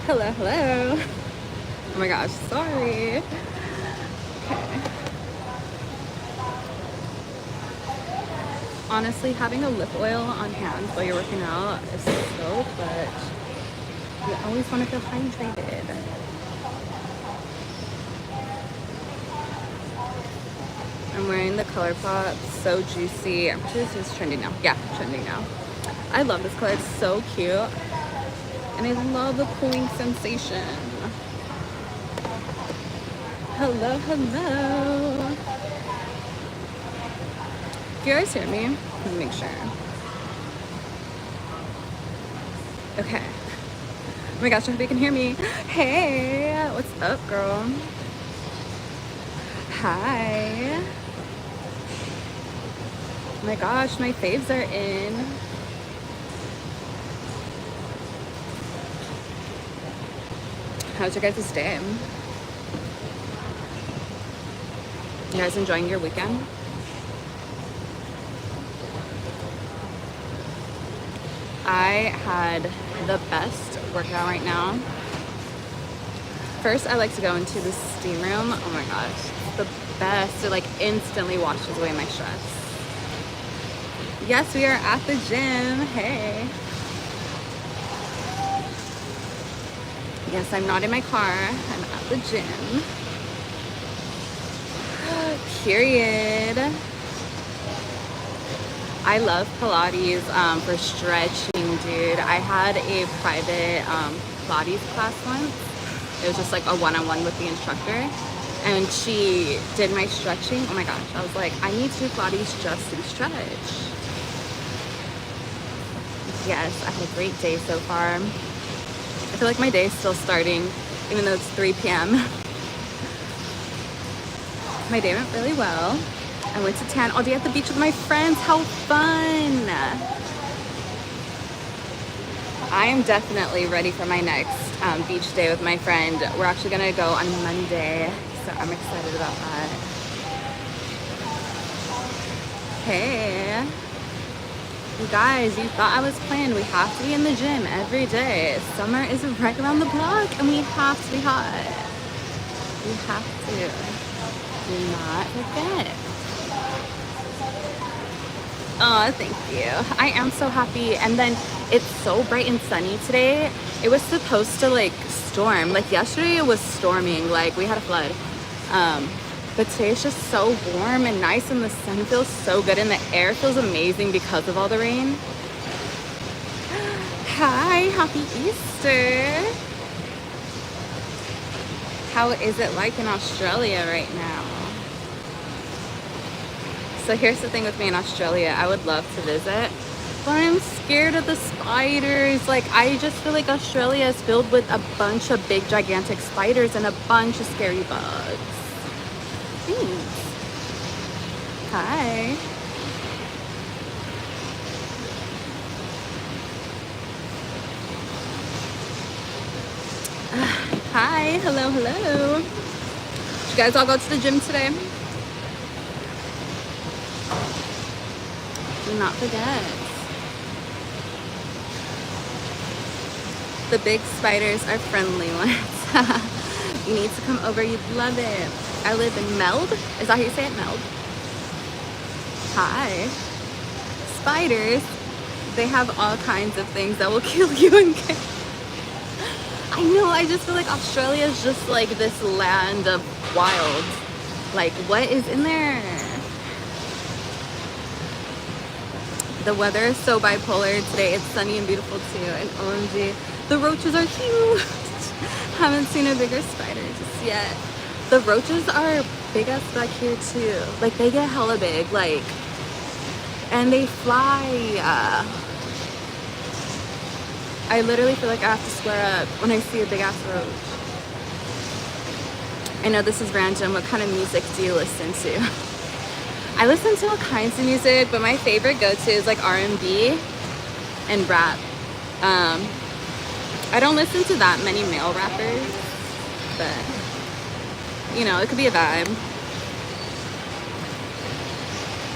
Hello, hello. Oh my gosh, sorry. Okay. Honestly, having a lip oil on hand while you're working out is so clutch. You always want to feel hydrated. I'm wearing the ColourPop So Juicy. I'm sure this is trending now. Yeah, trending now. I love this color. It's so cute. And I love the cooling sensation. Hello, hello. Do you guys hear me? Let me make sure. Okay. Oh my gosh, I hope you can hear me. Hey, what's up, girl? Hi. Oh my gosh, my faves are in. How's your guys' day? You guys enjoying your weekend? I had the best workout right now. First, I like to go into the steam room. Oh my gosh, it's the best. It like instantly washes away my stress. Yes, we are at the gym. Hey. Yes, I'm not in my car. I'm at the gym. Period. I love Pilates for stretching, dude. I had a private Pilates class once. It was just like a one-on-one with the instructor. And she did my stretching. Oh my gosh. I was like, I need to do Pilates just to stretch. Yes, I had a great day so far. I feel like my day is still starting, even though it's 3 p.m. My day went really well. I went to tan all day at the beach with my friends. How fun! I am definitely ready for my next beach day with my friend. We're actually gonna go on Monday, so I'm excited about that. Hey, you guys, you thought I was playing. We have to be in the gym every day. Summer is right around the block, and we have to be hot. We have to. Do not forget. Oh, thank you. I am so happy. And then it's so bright and sunny today. It was supposed to like storm. Like yesterday it was storming. Like we had a flood. But today it's just so warm and nice, and the sun feels so good, and the air feels amazing because of all the rain. Hi, happy Easter. How is it like in Australia right now? So here's the thing with me in Australia. I would love to visit, but I'm scared of the spiders. Like, I just feel like Australia is filled with a bunch of big, gigantic spiders and a bunch of scary bugs. Thanks. Hi. Hi. Hello, hello. Did you guys all go to the gym today? Do not forget. The big spiders are friendly ones. You need to come over. You'd love it. I live in Meld. Is that how you say it? Meld. Hi. Spiders. They have all kinds of things that will kill you and get. I know. I just feel like Australia is just like this land of wild. Like, what is in there? The weather is so bipolar today. It's sunny and beautiful too. And OMG, the roaches are huge. Haven't seen a bigger spider just yet. The roaches are big as back here too. Like, they get hella big, like, and they fly. I literally feel like I have to square up when I see a big ass roach. I know this is random. What kind of music do you listen to? I listen to all kinds of music, but my favorite go-to is like R&B and rap. I don't listen to that many male rappers, but you know, it could be a vibe.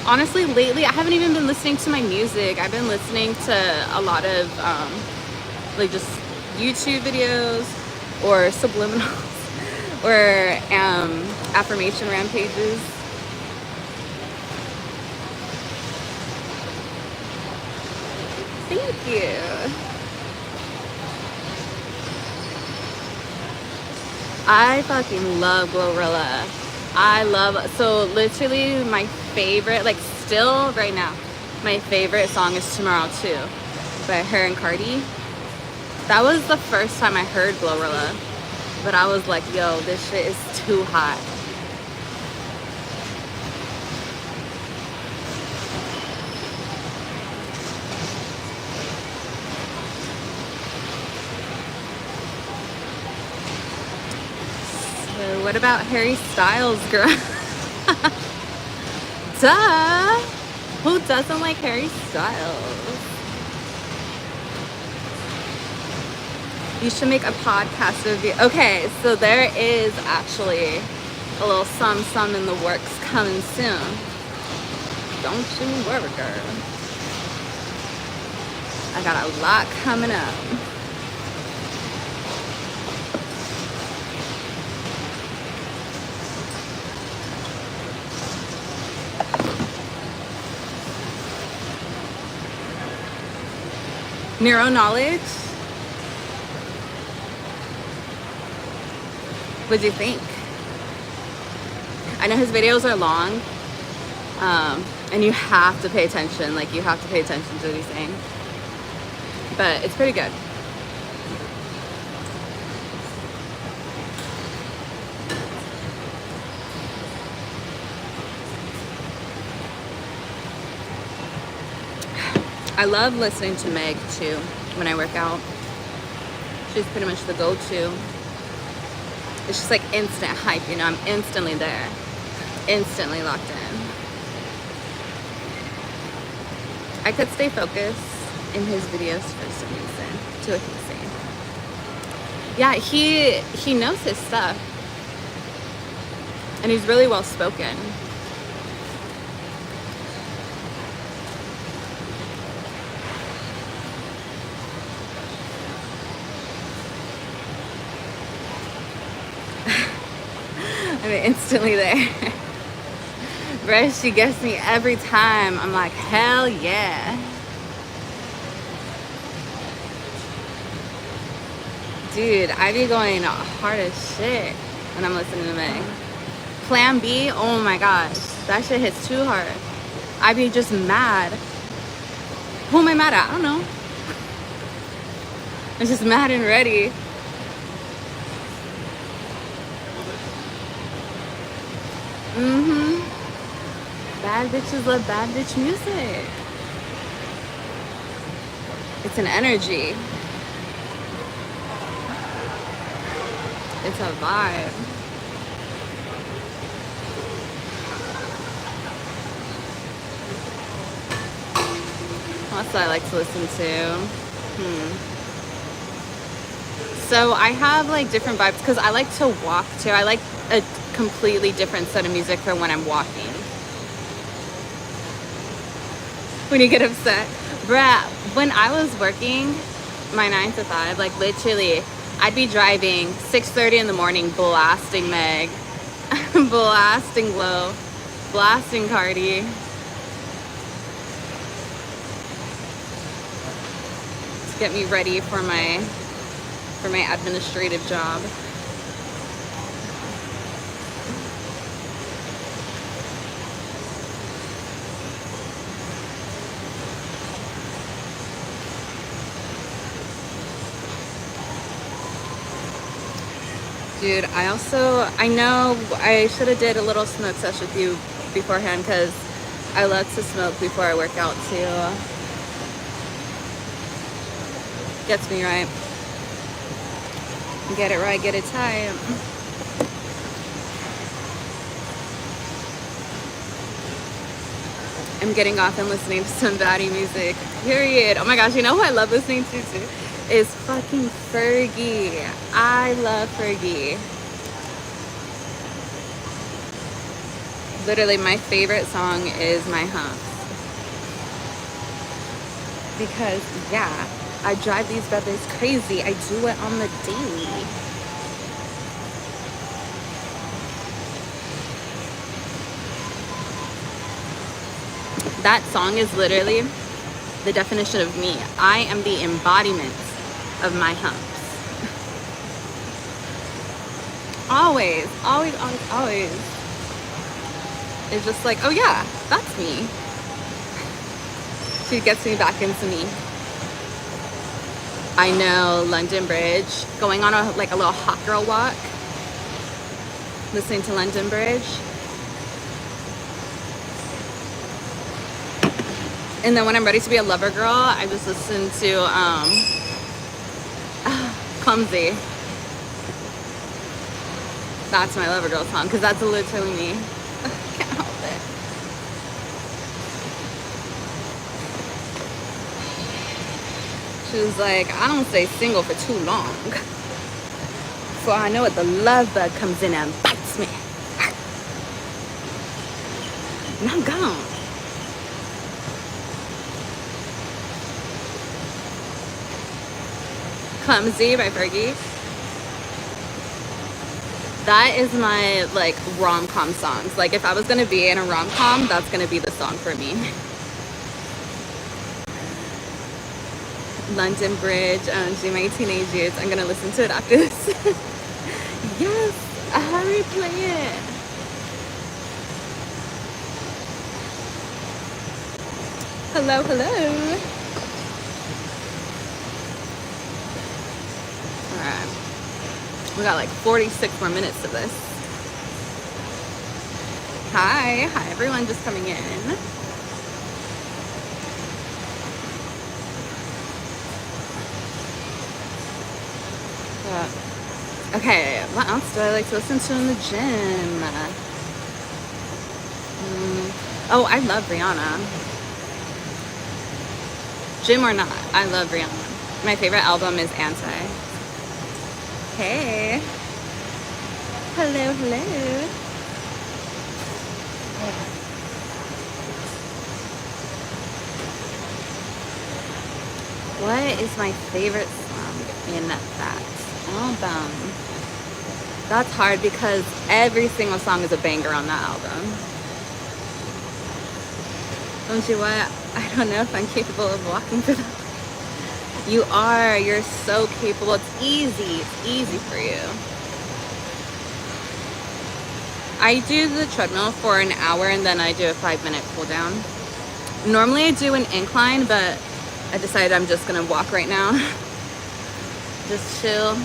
Honestly, lately I haven't even been listening to my music. I've been listening to a lot of like just YouTube videos or subliminals or affirmation rampages. Thank you. I fucking love Glorilla. So literally my favorite, like still right now, my favorite song is Tomorrow Too by her and Cardi. That was the first time I heard Glorilla, but I was like, yo, this shit is too hot. So what about Harry Styles, girl? Duh! Who doesn't like Harry Styles? You should make a podcast review. Okay, so there is actually a little some in the works coming soon. Don't you worry, girl. I got a lot coming up. Neuro knowledge. What do you think? I know his videos are long, and you have to pay attention. Like, you have to pay attention to what he's saying. But it's pretty good. I love listening to Meg too when I work out. She's pretty much the go-to. It's just like instant hype, you know, I'm instantly there. Instantly locked in. I could stay focused in his videos for some reason, to what he's saying. Yeah, he knows his stuff. And he's really well spoken. I'm instantly there. Bruh, she gets me every time. I'm like, hell yeah. Dude, I be going hard as shit when I'm listening to Meg. Plan B, oh my gosh. That shit hits too hard. I be just mad. Who am I mad at? I don't know. I'm just mad and ready. Bad bitches love bad bitch music. It's an energy. It's a vibe. What else do I like to listen to? So I have like different vibes because I like to walk too. I like a completely different set of music for when I'm walking. When you get upset. Bruh, when I was working my 9 to 5, like literally, I'd be driving 6:30 in the morning blasting Meg, blasting Glow, blasting Cardi. To get me ready for my administrative job. Dude, I know I should have did a little smoke session with you beforehand because I love to smoke before I work out too. Gets me right. Get it right, get it tight. I'm getting off and listening to some baddie music. Period. Oh my gosh, you know who I love listening to too? Is fucking Fergie. I love Fergie. Literally, my favorite song is My Hump. Because, yeah, I drive these brothers crazy. I do it on the daily. That song is literally the definition of me. I am the embodiment of my humps. Always, always, always, always. It's just like, oh yeah, that's me. She gets me back into me. I know, London Bridge. Going on a little hot girl walk. Listening to London Bridge. And then when I'm ready to be a lover girl, I just listen to Clumsy. That's my lover girl song, because that's literally me. Can't help it. She was like, I don't stay single for too long. So I know what the love bug comes in and bites me. And I'm gone. Clumsy by Fergie. That is my rom-com songs. Like if I was gonna be in a rom-com, that's gonna be the song for me. London Bridge, my teenage years. I'm gonna listen to it after this. Yes, hurry, play it. Hello, hello. Alright. We got 46 more minutes of this. Hi everyone just coming in. Okay, what else do I like to listen to in the gym? Oh, I love Rihanna. Gym or not, I love Rihanna. My favorite album is Anti. Hey. Hello, hello. What is my favorite song in that album? That's hard because every single song is a banger on that album. Don't you what? I don't know if I'm capable of walking for that. You are. You're so capable. It's easy. It's easy for you. I do the treadmill for an hour and then I do a 5-minute cool down. Normally I do an incline, but I decided I'm just gonna walk right now. Just chill.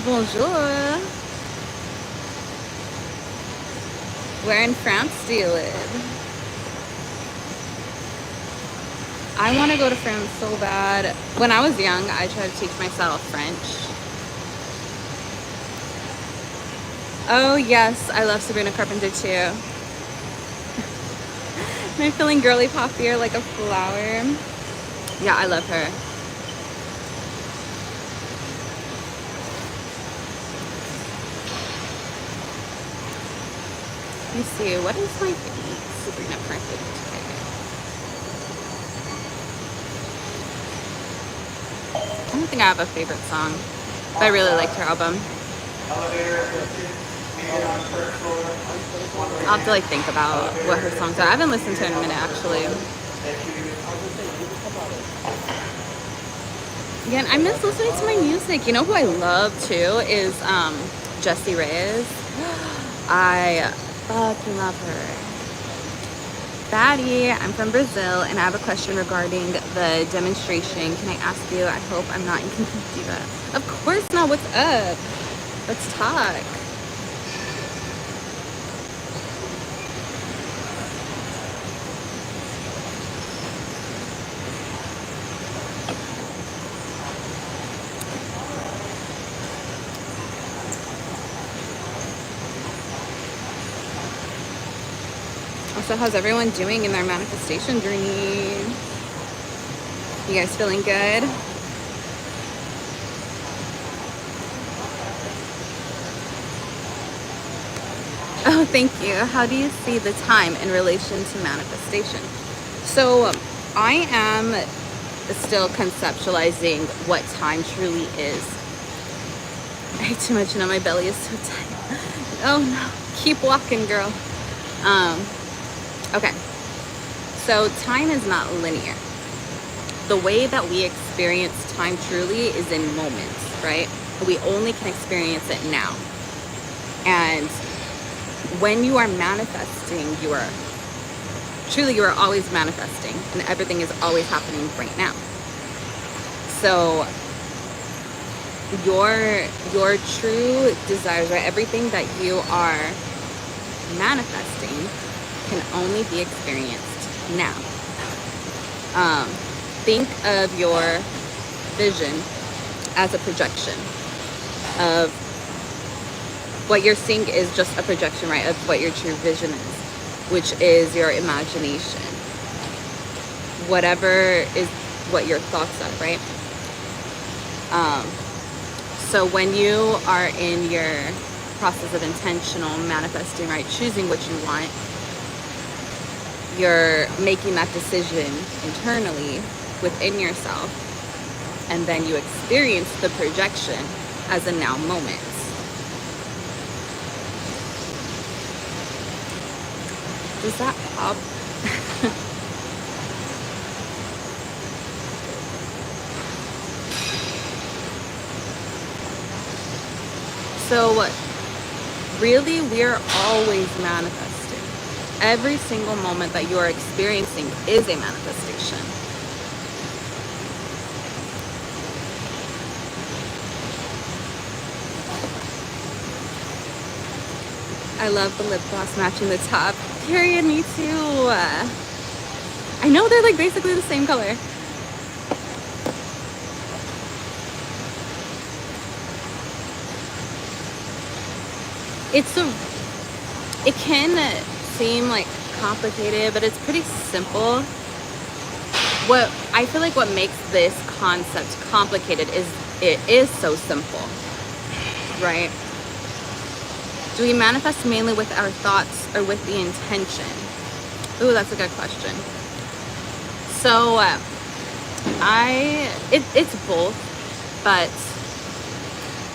Bonjour. Where in France do you live? I want to go to France so bad. When I was young, I tried to teach myself French. Oh yes, I love Sabrina Carpenter too. Am I feeling girly poppier like a flower? Yeah, I love her. Let me see, what is my Sabrina Carpenter? I don't think I have a favorite song, but I really liked her album. I'll have to think about what her songs are. I haven't listened to her in a minute actually. Again, I miss listening to my music. You know who I love too is Jessie Reyez. I fucking love her. Batty, I'm from Brazil and I have a question regarding the demonstration. Can I ask you? I hope I'm not inconvenient, Diva. Of course not. What's up? Let's talk. So how's everyone doing in their manifestation journey? You guys feeling good? Oh, thank you. How do you see the time in relation to manifestation? So I am still conceptualizing what time truly is. I ate too much and now my belly is so tight. Oh no, keep walking, girl. Okay, so time is not linear. The way that we experience time truly is in moments, right? We only can experience it now. And when you are manifesting, you are always manifesting, and everything is always happening right now. So your true desires, right? Everything that you are manifesting can only be experienced now. Think of your vision as a projection of what you're seeing is just a projection, right, of what your true vision is, which is your imagination. Whatever is what your thoughts are, right? So when you are in your process of intentional manifesting, right, choosing what you want, you're making that decision internally within yourself, and then you experience the projection as a now moment. Does that pop? So really, we're always manifesting. Every single moment that you are experiencing is a manifestation. I love the lip gloss matching the top. Period, me too. I know they're like basically the same color. It can seem like complicated, but it's pretty simple. What I feel like what makes this concept complicated is it is so simple, right? Do we manifest mainly with our thoughts or with the intention? Ooh, that's a good question. So it's both, but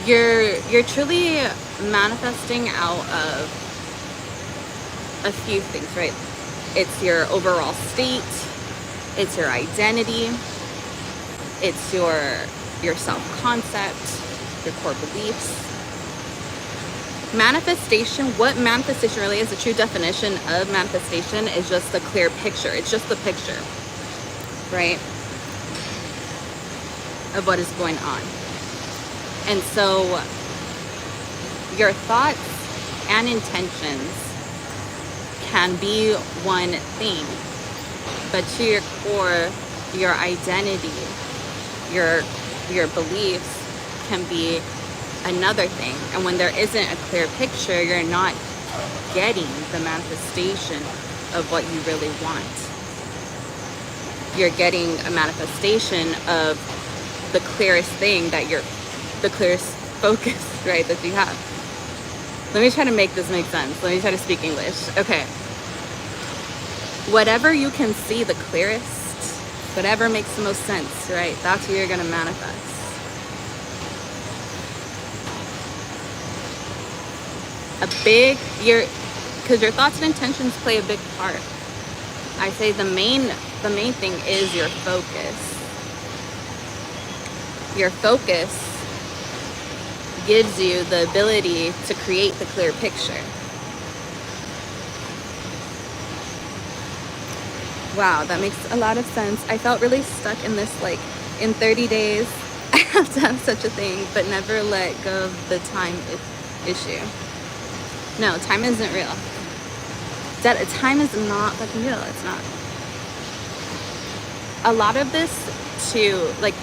you're truly manifesting out of a few things, right? It's your overall state, it's your identity, it's your self-concept, your core beliefs. Manifestation, what manifestation really is, the true definition of manifestation is just a clear picture. It's just the picture, right, of what is going on. And so your thoughts and intentions can be one thing, but to your core, your identity, your beliefs can be another thing. And when there isn't a clear picture, you're not getting the manifestation of what you really want. You're getting a manifestation of the clearest thing the clearest focus, right, that you have. Let me try to make this make sense. Let me try to speak English. Okay. Whatever you can see the clearest, whatever makes the most sense, right, that's what you're going to manifest. Because your thoughts and intentions play a big part. I say the main thing is your focus. Your focus gives you the ability to create the clear picture. Wow, that makes a lot of sense. I felt really stuck in this, like, in 30 days, I have to have such a thing, but never let go of the time issue. No, time isn't real. Time is not fucking real. It's not. A lot of this too, like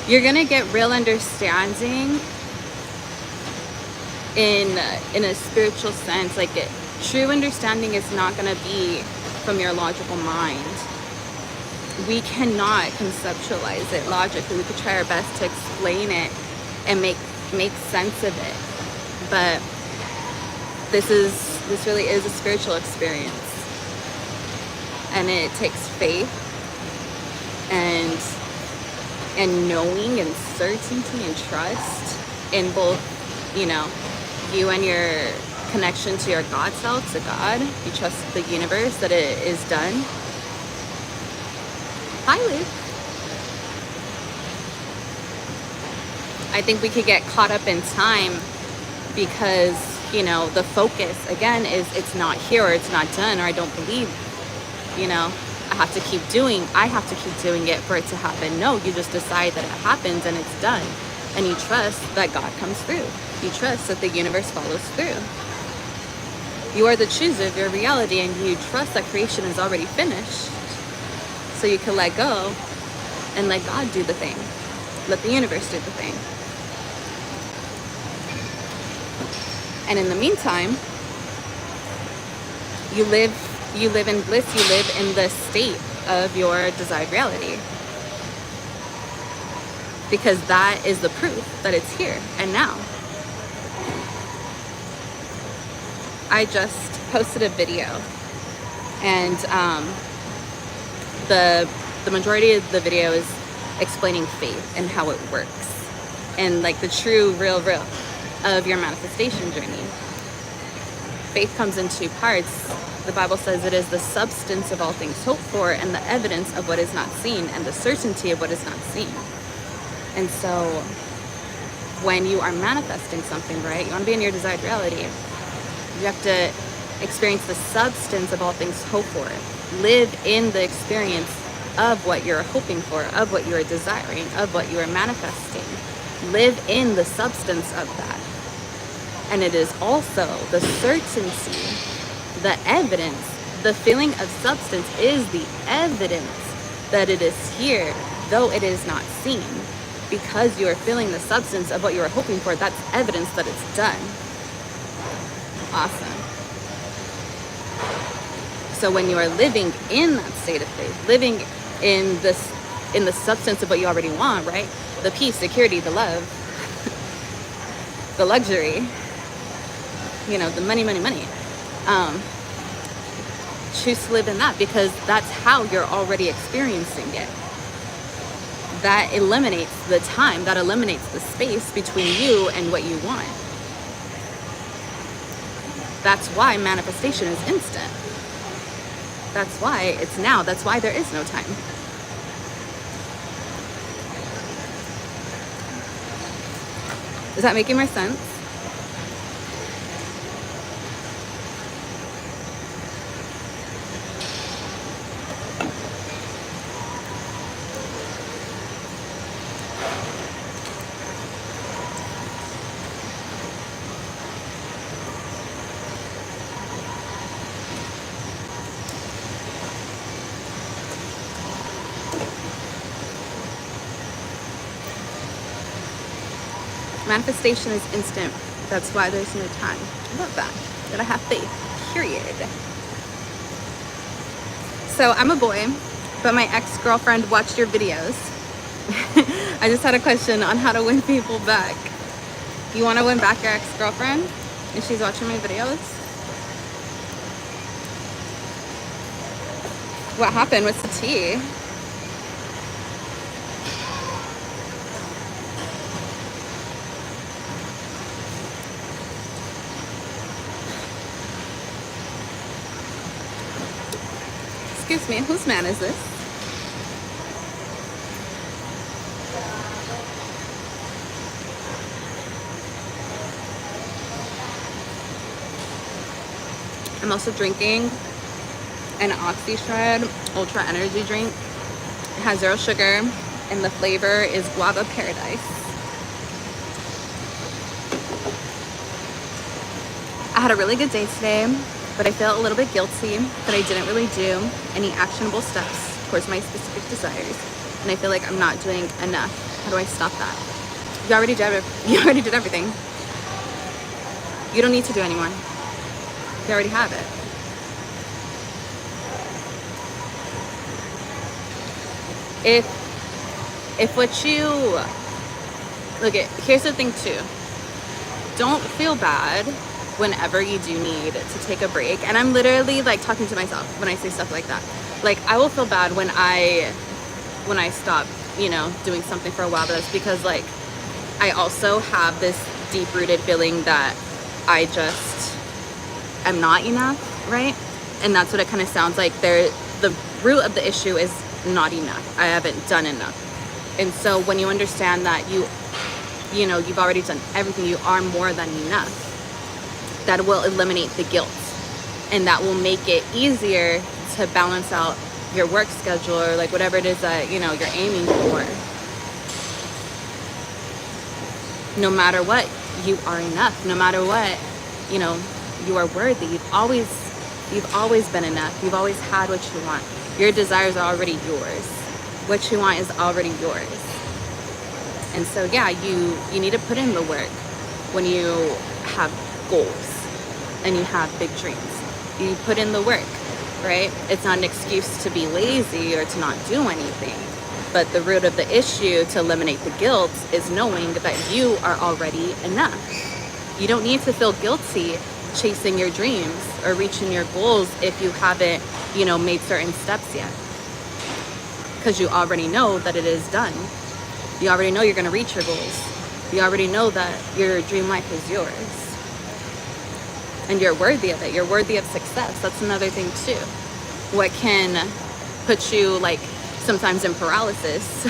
you're gonna get real understanding in a spiritual sense. Like true understanding is not gonna be from your logical mind. We cannot conceptualize it logically. We could try our best to explain it and make sense of it, but this really is a spiritual experience, and it takes faith and knowing and certainty and trust in both, you and connection to your God self, to God. You trust the universe that it is done. Hi, Luke. I think we could get caught up in time because, you know, the focus again is it's not here, or it's not done, or I don't believe, you know, I have to keep doing it for it to happen. No, you just decide that it happens and it's done. And you trust that God comes through. You trust that the universe follows through. You are the chooser of your reality, and you trust that creation is already finished. So you can let go and let God do the thing. Let the universe do the thing. And in the meantime, you live in bliss, you live in the state of your desired reality. Because that is the proof that it's here and now. I just posted a video, and the majority of the video is explaining faith and how it works, and like the true real of your manifestation journey. Faith comes in two parts. The Bible says it is the substance of all things hoped for, and the evidence of what is not seen, and the certainty of what is not seen. And so when you are manifesting something, right, you want to be in your desired reality, you have to experience the substance of all things hoped for. Live in the experience of what you're hoping for, of what you are desiring, of what you are manifesting. Live in the substance of that. And it is also the certainty, the evidence, the feeling of substance is the evidence that it is here, though it is not seen. Because you are feeling the substance of what you are hoping for, that's evidence that it's done. Awesome. So when you are living in that state of faith, living in the substance of what you already want, right? The peace, security, the love, the luxury, you know, the money. Choose to live in that, because that's how you're already experiencing it. That eliminates the time, that eliminates the space between you and what you want. That's why manifestation is instant. That's why it's now. That's why there is no time. Is that making more sense? Manifestation is instant. That's why there's no time. I love that. That I have faith. Period. So I'm a boy, but my ex-girlfriend watched your videos. I just had a question on how to win people back. You want to win back your ex-girlfriend? And she's watching my videos? What happened? What's the tea? Excuse me, whose man is this? I'm also drinking an OxyShred Ultra Energy drink. It has 0 sugar, and the flavor is Guava Paradise. I had a really good day today, but I feel a little bit guilty that I didn't really do any actionable steps towards my specific desires, and I feel like I'm not doing enough. How do I stop that? You already did everything. You don't need to do anymore. You already have it. If what you look at, here's the thing too. Don't feel bad whenever you do need to take a break. And I'm literally like talking to myself when I say stuff like that. Like, I will feel bad when I stop, you know, doing something for a while, but that's because like I also have this deep-rooted feeling that I just am not enough, right? And that's what it kind of sounds like. The root of the issue is not enough. I haven't done enough. And so when you understand that you've already done everything, you are more than enough, that will eliminate the guilt. And that will make it easier to balance out your work schedule or like whatever it is that, you're aiming for. No matter what, you are enough. No matter what, you are worthy. You've always been enough. You've always had what you want. Your desires are already yours. What you want is already yours. And so, yeah, you need to put in the work when you have goals and you have big dreams. You put in the work, right? It's not an excuse to be lazy or to not do anything. But the root of the issue to eliminate the guilt is knowing that you are already enough. You don't need to feel guilty chasing your dreams or reaching your goals if you haven't, made certain steps yet. Because you already know that it is done. You already know you're going to reach your goals. You already know that your dream life is yours. And you're worthy of it. You're worthy of success. That's another thing too. What can put you sometimes in paralysis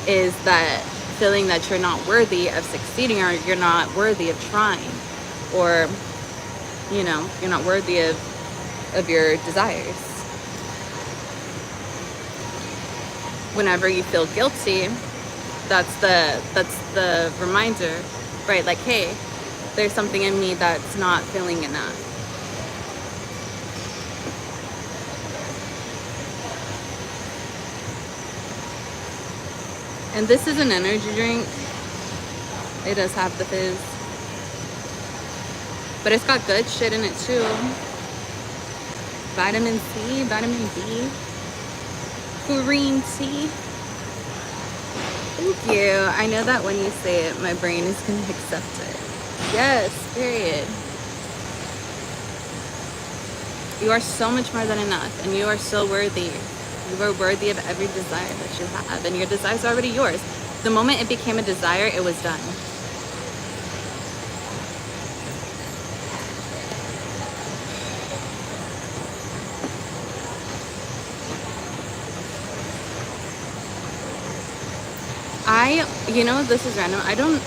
is that feeling that you're not worthy of succeeding, or you're not worthy of trying, or you're not worthy of your desires. Whenever you feel guilty, that's the reminder, right? Like, hey, there's something in me that's not feeling enough. And this is an energy drink. It does have the fizz. But it's got good shit in it too. Vitamin C, vitamin D, green tea. Thank you. I know that when you say it, my brain is going to accept it. Yes, period. You are so much more than enough, and you are so worthy. You are worthy of every desire that you have, and your desires are already yours. The moment it became a desire, it was done. This is random. I don't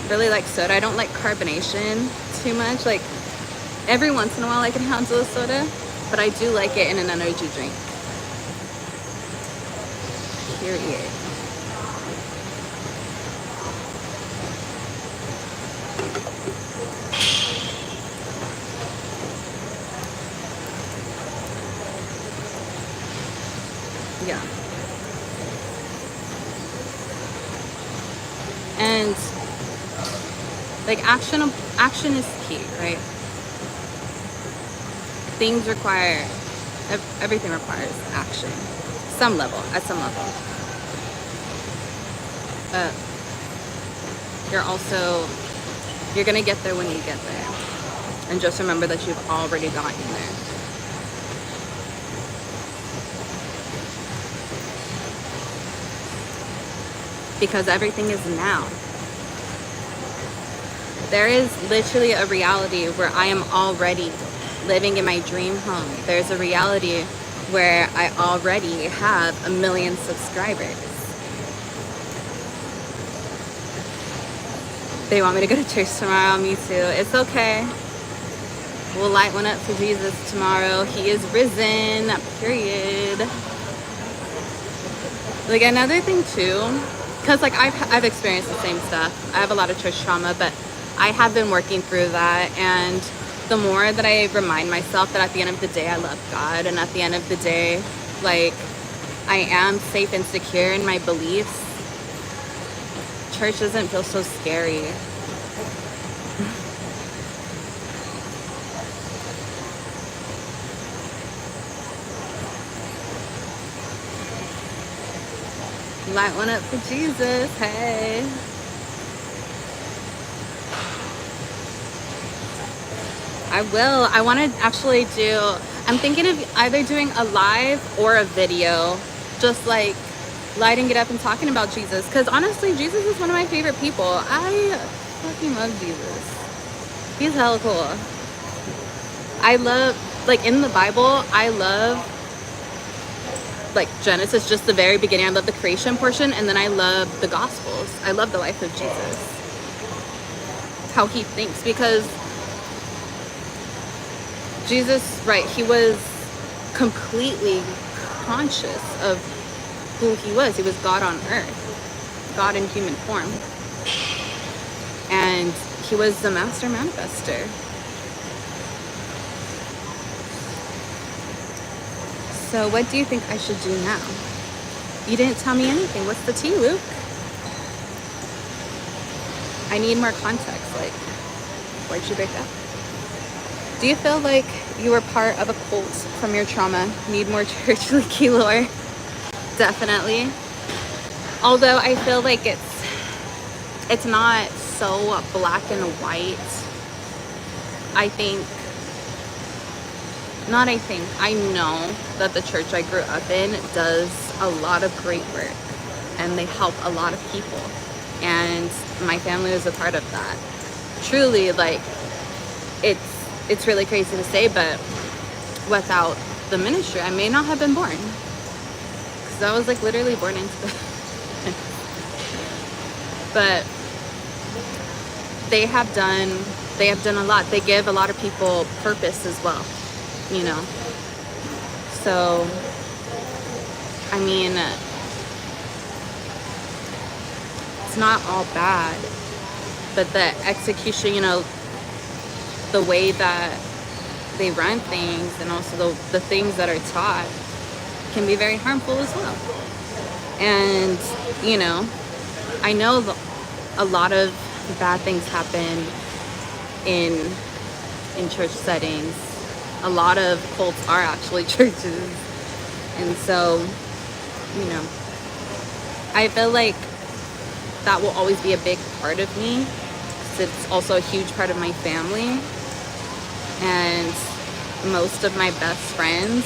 really like soda. I don't like carbonation too much. Like, every once in a while I can handle a soda, but I do like it in an energy drink. Period. Yeah. And action is key, right? Things require, everything requires action, at some level. You're gonna get there when you get there. And just remember that you've already gotten there. Because everything is now. There is literally a reality where I am already living in my dream home. There's a reality where I already have 1 million subscribers. They want me to go to church tomorrow. Me too. It's okay. We'll light one up for Jesus tomorrow. He is risen. Period. Like, another thing too, because I've experienced the same stuff. I have a lot of church trauma, but I have been working through that. And the more that I remind myself that at the end of the day I love God, and at the end of the day, I am safe and secure in my beliefs, church doesn't feel so scary. Light one up for Jesus, hey. I will. I want to actually I'm thinking of either doing a live or a video, just lighting it up and talking about Jesus. Because honestly, Jesus is one of my favorite people. I fucking love Jesus. He's hella cool. I love, like, in the Bible, I love, like, Genesis, just the very beginning. I love the creation portion, and then I love the Gospels. I love the life of Jesus, how he thinks, because Jesus, right, he was completely conscious of who he was. He was God on earth, God in human form, and he was the master manifester. So what do you think I should do now? You didn't tell me anything. What's the tea, Luke? I need more context. Like, why'd you break up? Do you feel like you were part of a cult from your trauma? Need more church leaky lore? Definitely. Although I feel like it's not so black and white. I know that the church I grew up in does a lot of great work, and they help a lot of people, and my family was a part of that. Truly, like, it's really crazy to say, but without the ministry, I may not have been born, because I was, like, literally born into it. But they have done a lot. They give a lot of people purpose as well, you know. So, I mean, it's not all bad, but the execution, you know, the way that they run things, and also the things that are taught, can be very harmful as well. And, you know, I know a lot of bad things happen in church settings. A lot of cults are actually churches. And so, you know, I feel like that will always be a big part of me, because it's also a huge part of my family. And most of my best friends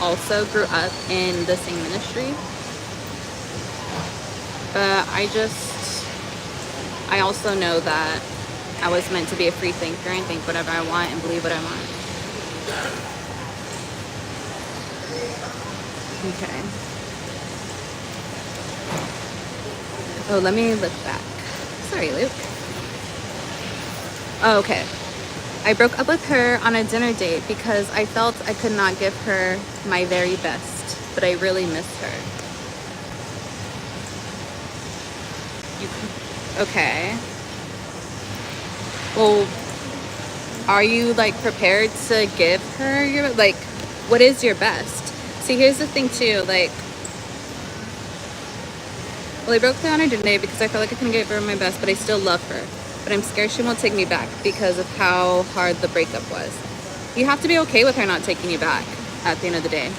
also grew up in the same ministry. But I also know that I was meant to be a free thinker and think whatever I want and believe what I want. Okay. Oh, let me look back. Sorry, Luke. Oh, okay. I broke up with her on a dinner date because I felt I could not give her my very best, but I really miss her. Okay. Well, are you, like, prepared to give her your, like, what is your best? See, here's the thing too, like, well, I broke down her dinner because I felt like I couldn't give her my best, but I still love her. But I'm scared she won't take me back because of how hard the breakup was. You have to be okay with her not taking you back at the end of the day.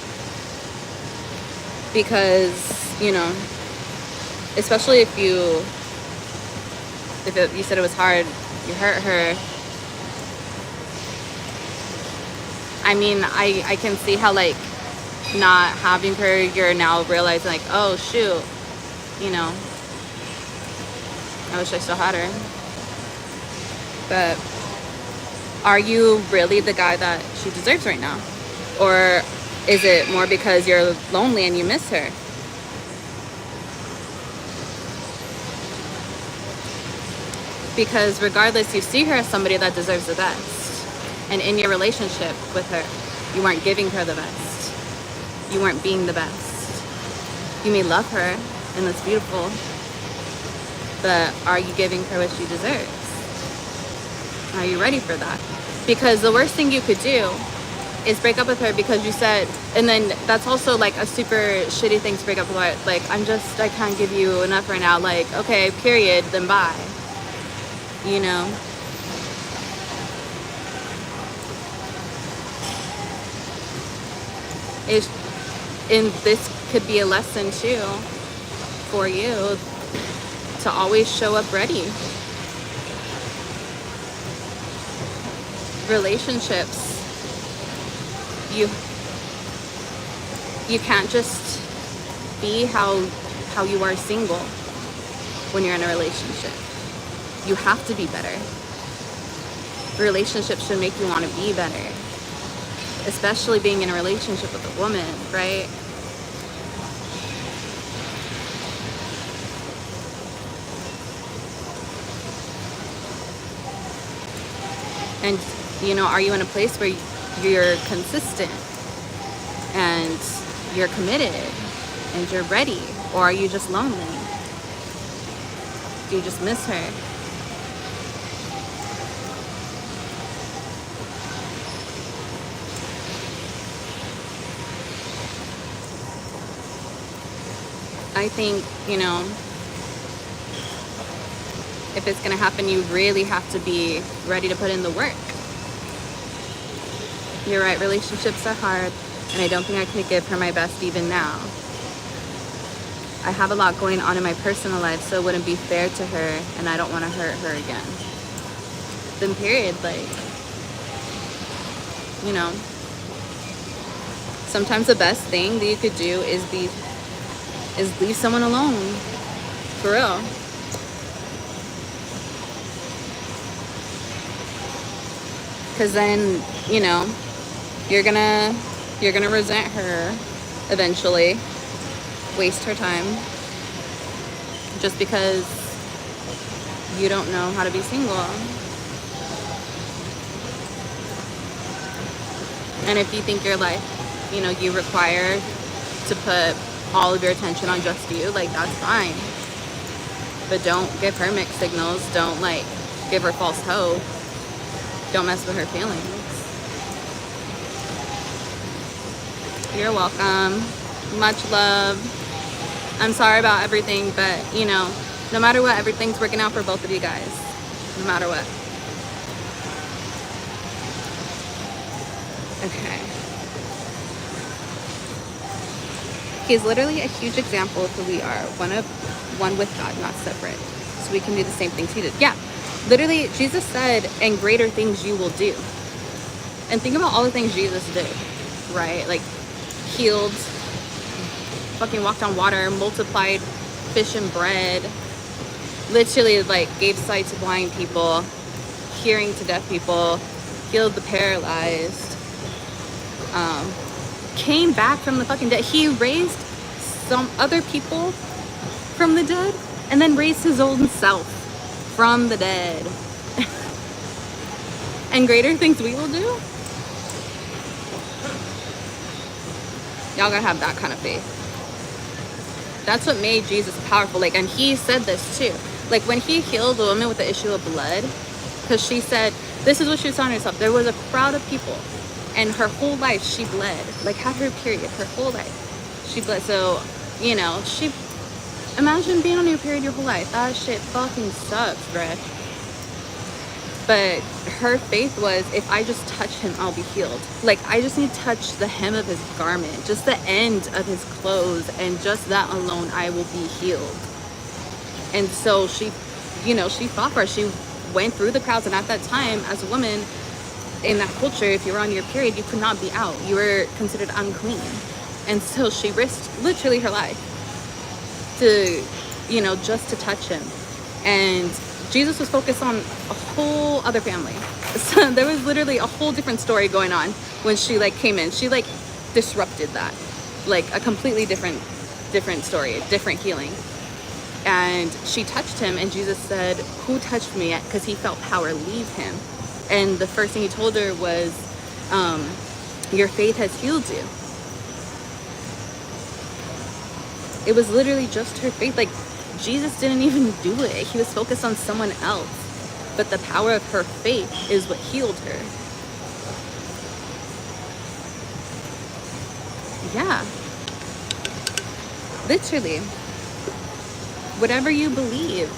Because, you know, especially if you said it was hard, you hurt her. I mean, I can see how, like, not having her, you're now realizing, like, oh shoot, you know, I wish I still had her. But are you really the guy that she deserves right now? Or is it more because you're lonely and you miss her? Because regardless, you see her as somebody that deserves the best. And in your relationship with her, you weren't giving her the best. You weren't being the best. You may love her, and that's beautiful. But are you giving her what she deserves? Are you ready for that? Because the worst thing you could do is break up with her because you said, and then that's also, like, a super shitty thing to break up with her. Like, I can't give you enough right now. Like, okay, period, then bye. You know? And this could be a lesson too for you to always show up ready. Relationships, you can't just be how you are single when you're in a relationship. You have to be better. Relationships should make you want to be better. especially being in a relationship with a woman, right? And, you know, are you in a place where you're consistent and you're committed and you're ready? Or are you just lonely? Do you just miss her? I think, you know, if it's gonna happen, you really have to be ready to put in the work. You're right, relationships are hard, and I don't think I could give her my best even now. I have a lot going on in my personal life, so it wouldn't be fair to her, and I don't want to hurt her again. Then period, like, you know, sometimes the best thing that you could do is leave someone alone. For real. Because then, you know, you're gonna resent her eventually, waste her time, just because you don't know how to be single. And if you think your life, you know, you require to put all of your attention on just you, like, that's fine. But don't give her mixed signals. Don't, like, give her false hope. Don't mess with her feelings. You're welcome. Much love. I'm sorry about everything, but, you know, no matter what, everything's working out for both of you guys. No matter what. Okay. He's literally a huge example of who we are. One with God, not separate. So we can do the same things he did. Yeah. Literally, Jesus said, and greater things you will do. And think about all the things Jesus did, right? Like, healed, fucking walked on water, multiplied fish and bread, literally, like, gave sight to blind people, hearing to deaf people, healed the paralyzed, came back from the fucking dead. He raised some other people from the dead, and then raised his own self from the dead. And greater things we will do? Y'all gotta have that kind of faith. That's what made Jesus powerful. Like, and he said this too. Like, when he healed the woman with the issue of blood, because she said, this is what she was telling herself. There was a crowd of people, and her whole life she bled. Like, had her period, her whole life. She bled. So, you know, imagine being on your period your whole life. That shit fucking sucks, bruh. But her faith was, if I just touch him, I'll be healed. Like, I just need to touch the hem of his garment, just the end of his clothes, and just that alone, I will be healed. And so she, you know, she fought for it. She went through the crowds, and at that time, as a woman in that culture, if you were on your period, you could not be out. You were considered unclean. And so she risked literally her life to, you know, just to touch him. And Jesus was focused on a whole other family. So there was literally a whole different story going on when she, like, came in. She, like, disrupted that. Like, a completely different story, different healing. And she touched him, and Jesus said, who touched me? Because he felt power leave him. And the first thing he told her was, your faith has healed you. It was literally just her faith. Like, Jesus didn't even do it. He was focused on someone else. But the power of her faith is what healed her. Yeah. Literally. Whatever you believe.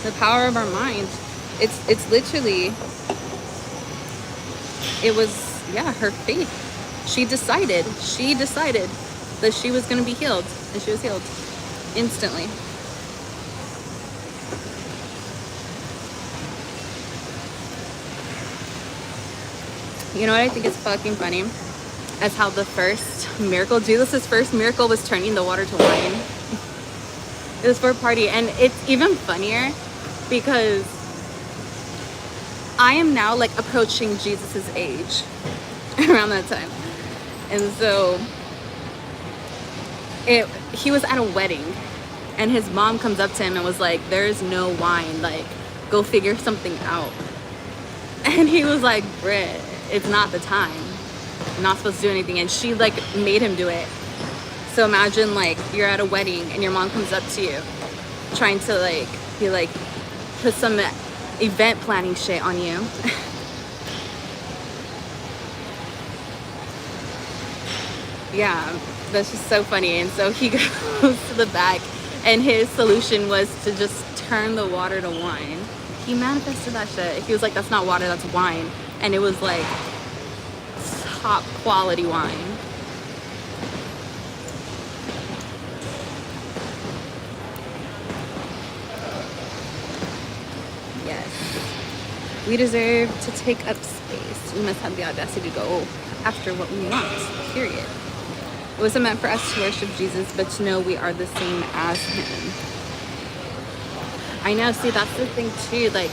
The power of our mind. It's literally, it was, yeah, her faith. She decided that she was going to be healed, and she was healed instantly. You know what I think is fucking funny? As how the first miracle, Jesus' first miracle was turning the water to wine. It was for a party, and it's even funnier because I am now like approaching Jesus's age around that time. And so he was at a wedding, and his mom comes up to him and was like, there's no wine, like go figure something out. And he was like, Britt, it's not the time, I'm not supposed to do anything. And she like made him do it. So imagine like you're at a wedding and your mom comes up to you trying to like be like, put some event planning shit on you. Yeah, that's just so funny. And so he goes to the back, and his solution was to just turn the water to wine. He manifested that shit. He was like, that's not water, that's wine. And it was like top quality wine. Yes. We deserve to take up space. We must have the audacity to go after what we want, period. It wasn't meant for us to worship Jesus, but to know we are the same as him. I know, see, that's the thing too, like,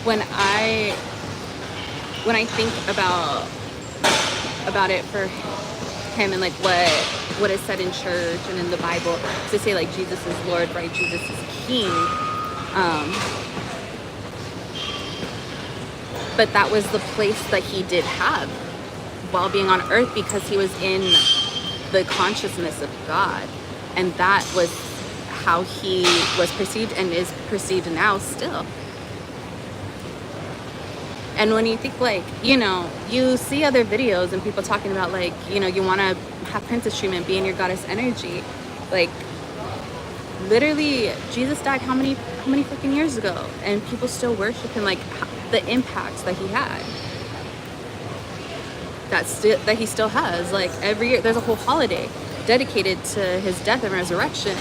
when I think about it for him, and like what is said in church and in the Bible to say like Jesus is Lord, right? Jesus is King. But that was the place that he did have while being on earth, because he was in the consciousness of God, and that was how he was perceived and is perceived now still. And when you think like, you know, you see other videos and people talking about like, you know, you want to have princess treatment, be in your goddess energy, like literally Jesus died how many fucking years ago, and people still worship him, like the impact that he had, that he still has. Like every year there's a whole holiday dedicated to his death and resurrection.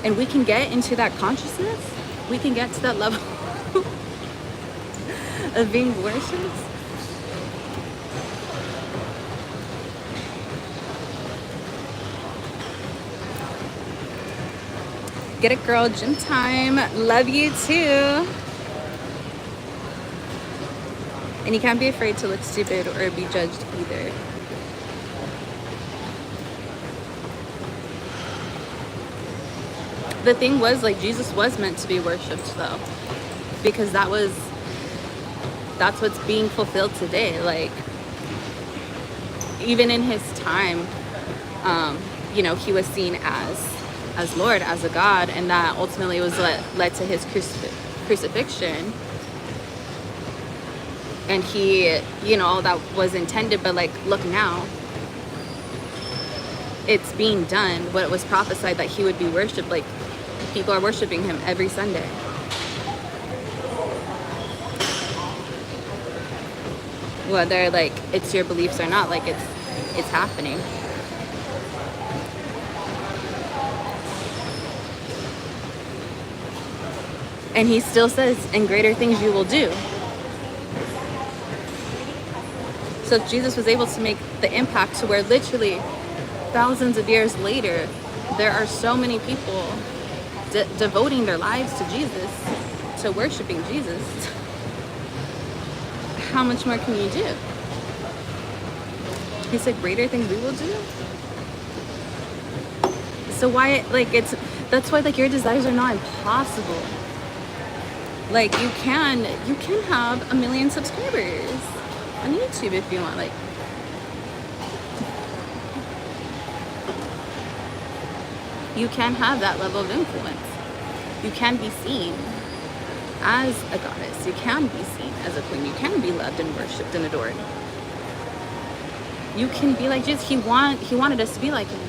And we can get into that consciousness, we can get to that level of being worshipped. Get it, girl. Gym time. Love you too. And you can't be afraid to look stupid or be judged either. The thing was, like, Jesus was meant to be worshipped though, because that's what's being fulfilled today. Like, even in his time, you know, he was seen as Lord, as a God, and that ultimately was led to his crucifixion. And he, you know, all that was intended, but like, look now, it's being done. What was prophesied, that he would be worshipped, like people are worshiping him every Sunday. Whether like it's your beliefs or not, like it's happening. And he still says, and greater things you will do. So if Jesus was able to make the impact to where literally thousands of years later, there are so many people devoting their lives to Jesus, to worshiping Jesus, how much more can you do? He said, greater things we will do. So why, like, that's why, like, your desires are not impossible. Like, you can have 1 million subscribers on YouTube if you want. Like, you can have that level of influence. You can be seen as a goddess. You can be seen as a queen. You can be loved and worshipped and adored. You can be like Jesus. He wanted us to be like him.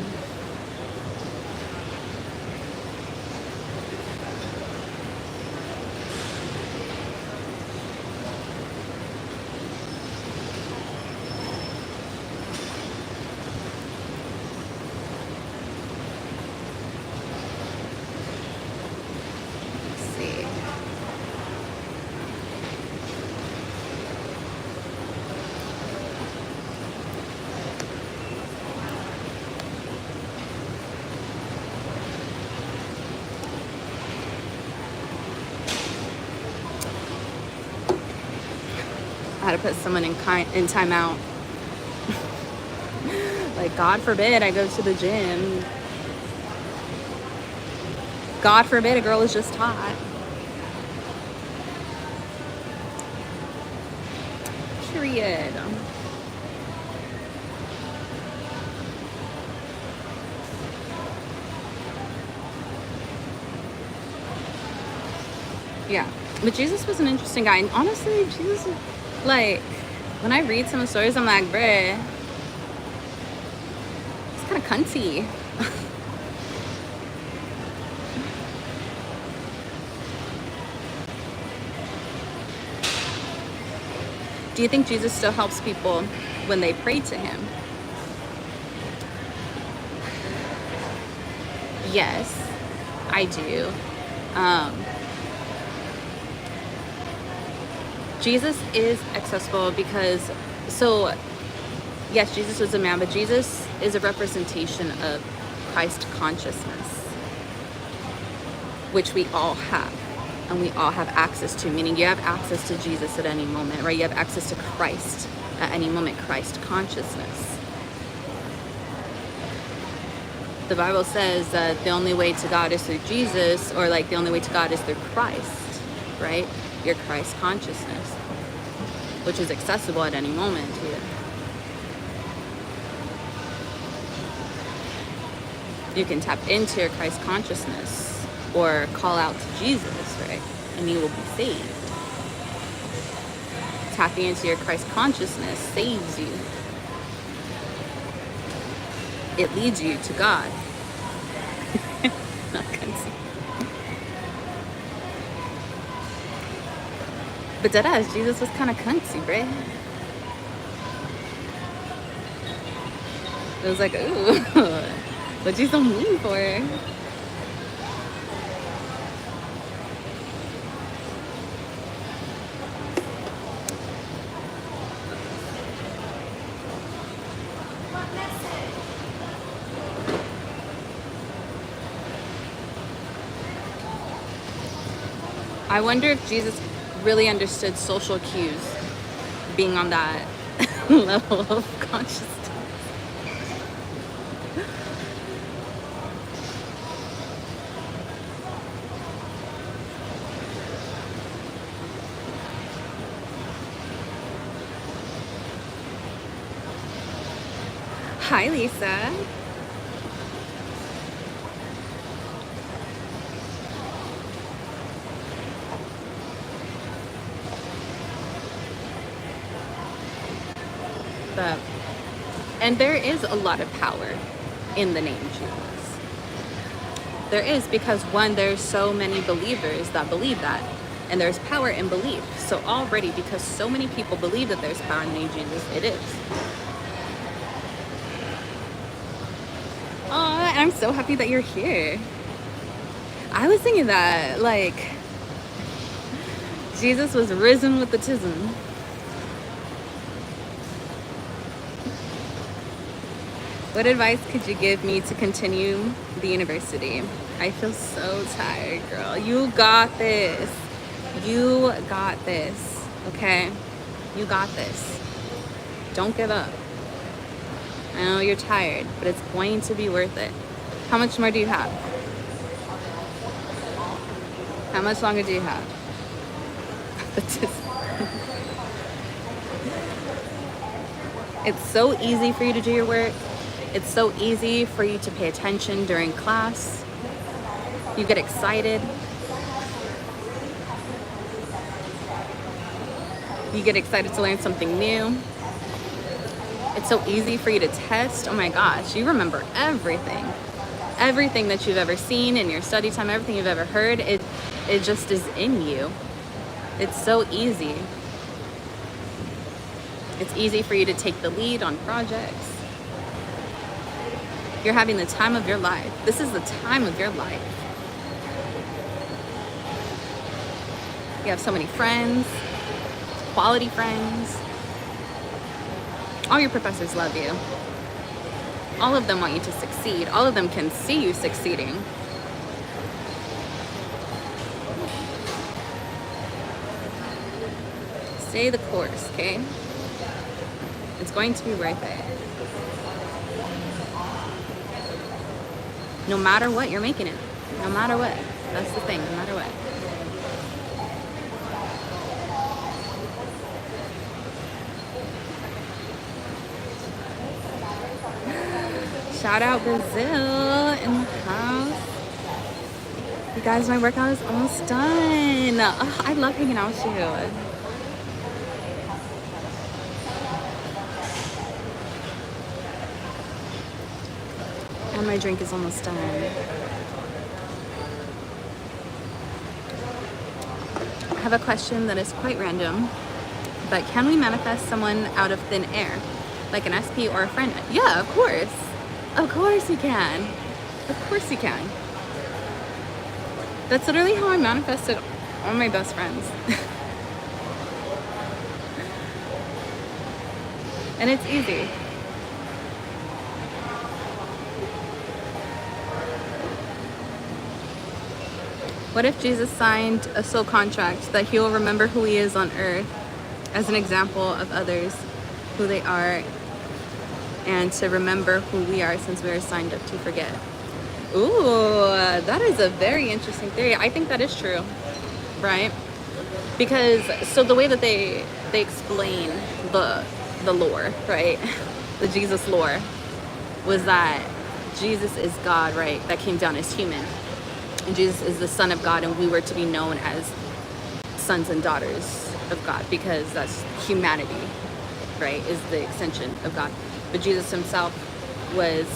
I had to put someone in timeout. Like, God forbid I go to the gym. God forbid a girl is just hot. Period. Yeah, but Jesus was an interesting guy, and honestly, Jesus, like, when I read some of the stories, I'm like, bruh, it's kind of cunty. Do you think Jesus still helps people when they pray to him? Yes, I do. Jesus is accessible because, so yes, Jesus was a man, but Jesus is a representation of Christ consciousness, which we all have, and we all have access to, meaning you have access to Jesus at any moment, right? You have access to Christ at any moment, Christ consciousness. The Bible says that the only way to God is through Jesus, or like the only way to God is through Christ, right? Your Christ consciousness, which is accessible at any moment to you. You can tap into your Christ consciousness or call out to Jesus, right? And you will be saved. Tapping into your Christ consciousness saves you. It leads you to God. Not cunty. But deadass, Jesus was kind of cunty, right? It was like, ooh, what you so mean for? I wonder if Jesus really understood social cues, being on that level of consciousness. Hi, Lisa. But, and there is a lot of power in the name Jesus. There is, because one, there's so many believers that believe that, and there's power in belief. So already, because so many people believe that there's power in the name Jesus, it is. Oh, I'm so happy that you're here. I was thinking that, like, Jesus was risen with the tism. What advice could you give me to continue the university? I feel so tired, girl. You got this. You got this, okay? You got this. Don't give up. I know you're tired, but it's going to be worth it. How much more do you have? How much longer do you have? It's so easy for you to do your work. It's so easy for you to pay attention during class. You get excited. You get excited to learn something new. It's so easy for you to test. Oh my gosh, you remember everything. Everything that you've ever seen in your study time, everything you've ever heard, it just is in you. It's so easy. It's easy for you to take the lead on projects. You're having the time of your life. This is the time of your life. You have so many friends, quality friends. All your professors love you. All of them want you to succeed. All of them can see you succeeding. Stay the course, okay? It's going to be worth it. No matter what, you're making it. No matter what. That's the thing, no matter what. Shout out Brazil in the house. You guys, my workout is almost done. Ugh, I love hanging out with you. And my drink is almost done. I have a question that is quite random, but can we manifest someone out of thin air? Like an SP or a friend? Yeah, of course. Of course you can. Of course you can. That's literally how I manifested all my best friends. And it's easy. What if Jesus signed a soul contract that he will remember who he is on earth as an example of others, who they are, and to remember who we are since we are signed up to forget? Ooh, that is a very interesting theory. I think that is true, right? Because, so the way that they explain the lore, right? The Jesus lore was that Jesus is God, right? That came down as human. And Jesus is the Son of God, and we were to be known as sons and daughters of God because that's humanity, right? Is the extension of God. But Jesus himself was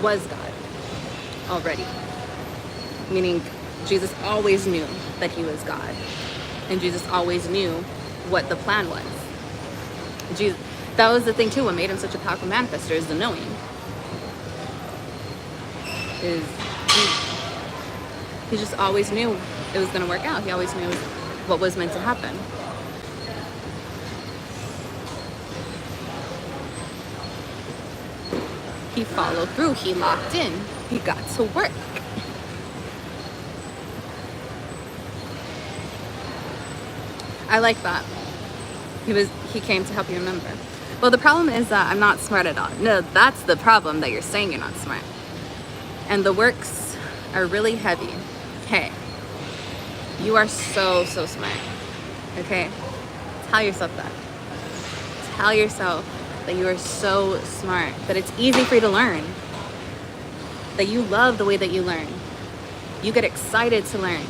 God already. Meaning Jesus always knew that he was God. And Jesus always knew what the plan was. Jesus, that was the thing too, what made him such a powerful manifester is the knowing. He just always knew it was going to work out. He always knew what was meant to happen. He followed through. He locked in. He got to work. I like that. He came to help you remember. Well, the problem is that I'm not smart at all. No, that's the problem, that you're saying you're not smart. And the works are really heavy. Hey, you are so smart. Okay? Tell yourself that. Tell yourself that you are so smart, that it's easy for you to learn, that you love the way that you learn. You get excited to learn,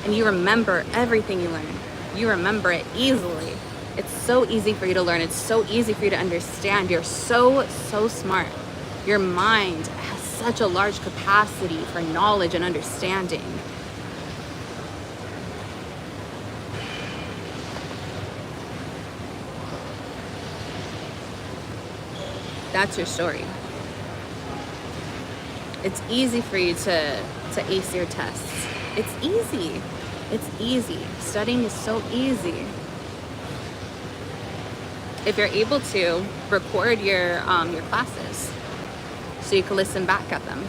and you remember everything you learn. You remember it easily. It's so easy for you to learn. It's so easy for you to understand. You're so smart. Your mind has such a large capacity for knowledge and understanding. That's your story. It's easy for you to ace your tests. It's easy. It's easy. Studying is so easy. If you're able to record your classes so you can listen back at them.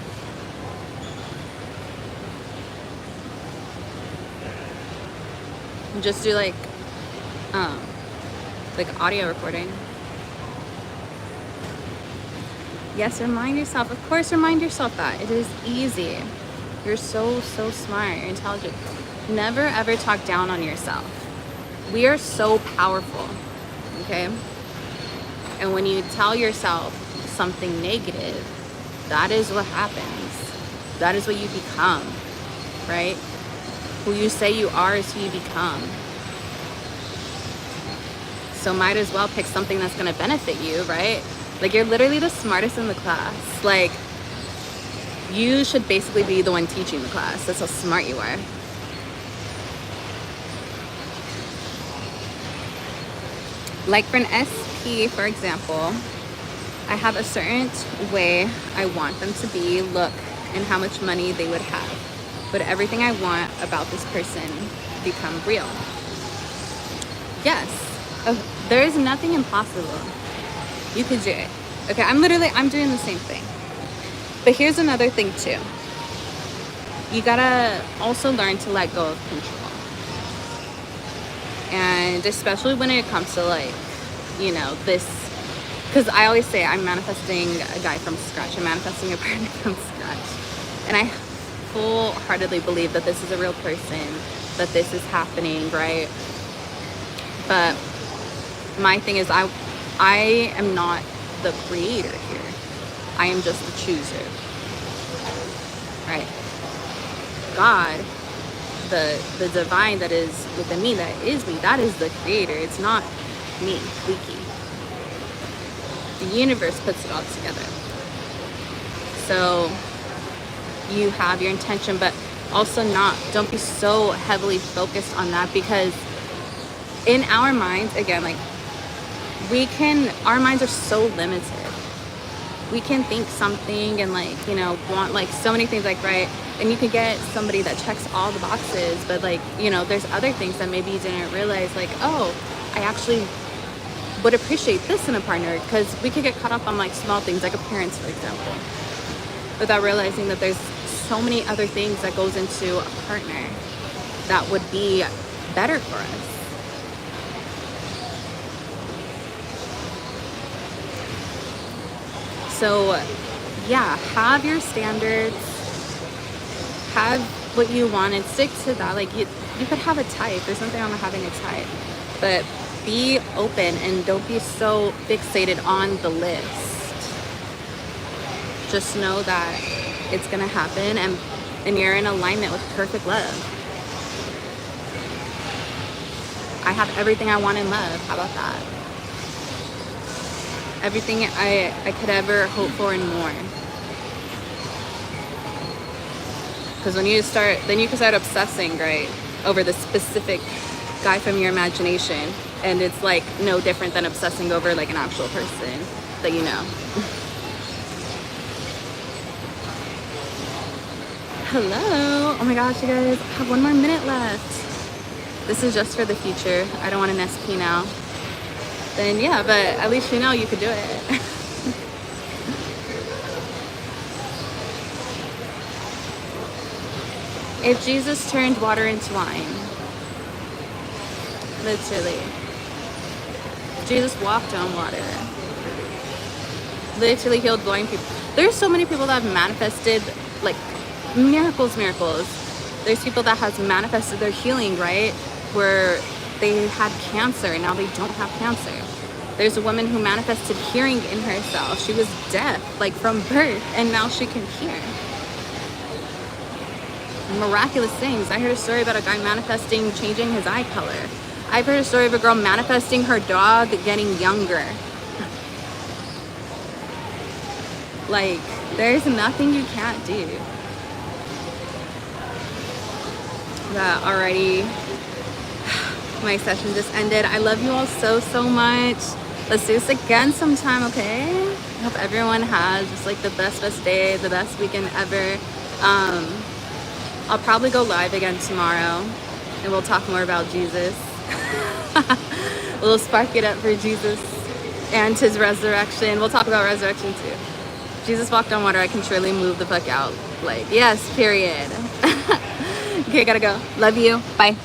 Just do like audio recording. Yes, remind yourself. Of course, remind yourself that. It is easy. You're so smart. You're intelligent. Never ever talk down on yourself. We are so powerful, okay? And when you tell yourself something negative, that is what happens. That is what you become, right? Who you say you are is who you become. So might as well pick something that's gonna benefit you, right? Like, you're literally the smartest in the class. Like, you should basically be the one teaching the class. That's how smart you are. Like for an SP, for example, I have a certain way I want them to be, look, and how much money they would have. Would everything I want about this person become real? Yes. There is nothing impossible. You could do it. Okay, I'm doing the same thing. But here's another thing too. You gotta also learn to let go of control. And especially when it comes to like, you know, this, because I always say I'm manifesting a guy from scratch. I'm manifesting a partner from scratch. And I full-heartedly believe that this is a real person, that this is happening, right? But my thing is I am not the creator here. I am just the chooser, right? God, the divine that is within me, that is me, that is the creator. It's not me, Leaky. The universe puts it all together. So you have your intention, but also don't be so heavily focused on that, because in our minds, again, like our minds are so limited. We can think something and like, you know, want like so many things, like, right? And you can get somebody that checks all the boxes, but like, you know, there's other things that maybe you didn't realize, like, oh, I actually would appreciate this in a partner, because we could get caught up on like small things, like appearance, for example, without realizing that there's so many other things that goes into a partner that would be better for us. So yeah, have your standards, have what you want, and stick to that. Like you could have a type, there's nothing wrong with having a type, but be open and don't be so fixated on the list. Just know that it's gonna happen, and you're in alignment with perfect love. I have everything I want in love. How about that? Everything I could ever hope for and more. Because when you start, then you can start obsessing, right, over the specific guy from your imagination, and it's like no different than obsessing over like an actual person that you know. Hello. Oh my gosh, you guys, I have 1 more minute left. This is just for the future. I don't want an SP now. Then yeah, but at least you know you could do it. If Jesus turned water into wine, literally, Jesus walked on water, literally healed blind people. There's so many people that have manifested like miracles. There's people that has manifested their healing, right, where they had cancer and now they don't have cancer. There's a woman who manifested hearing in herself. She was deaf like from birth, and now she can hear. Miraculous things. I heard a story about a guy manifesting changing his eye color. I've heard a story of a girl manifesting her dog getting younger. Like, there's nothing you can't do. That already, my session just ended. I love you all so much. Let's do this again sometime, okay? I hope everyone has just like the best day, the best weekend ever. I'll probably go live again tomorrow, and we'll talk more about Jesus. We'll spark it up for Jesus and his resurrection. We'll talk about resurrection too. Jesus walked on water. I can surely move the fuck out. Like, yes, period. Okay, gotta go. Love you. Bye.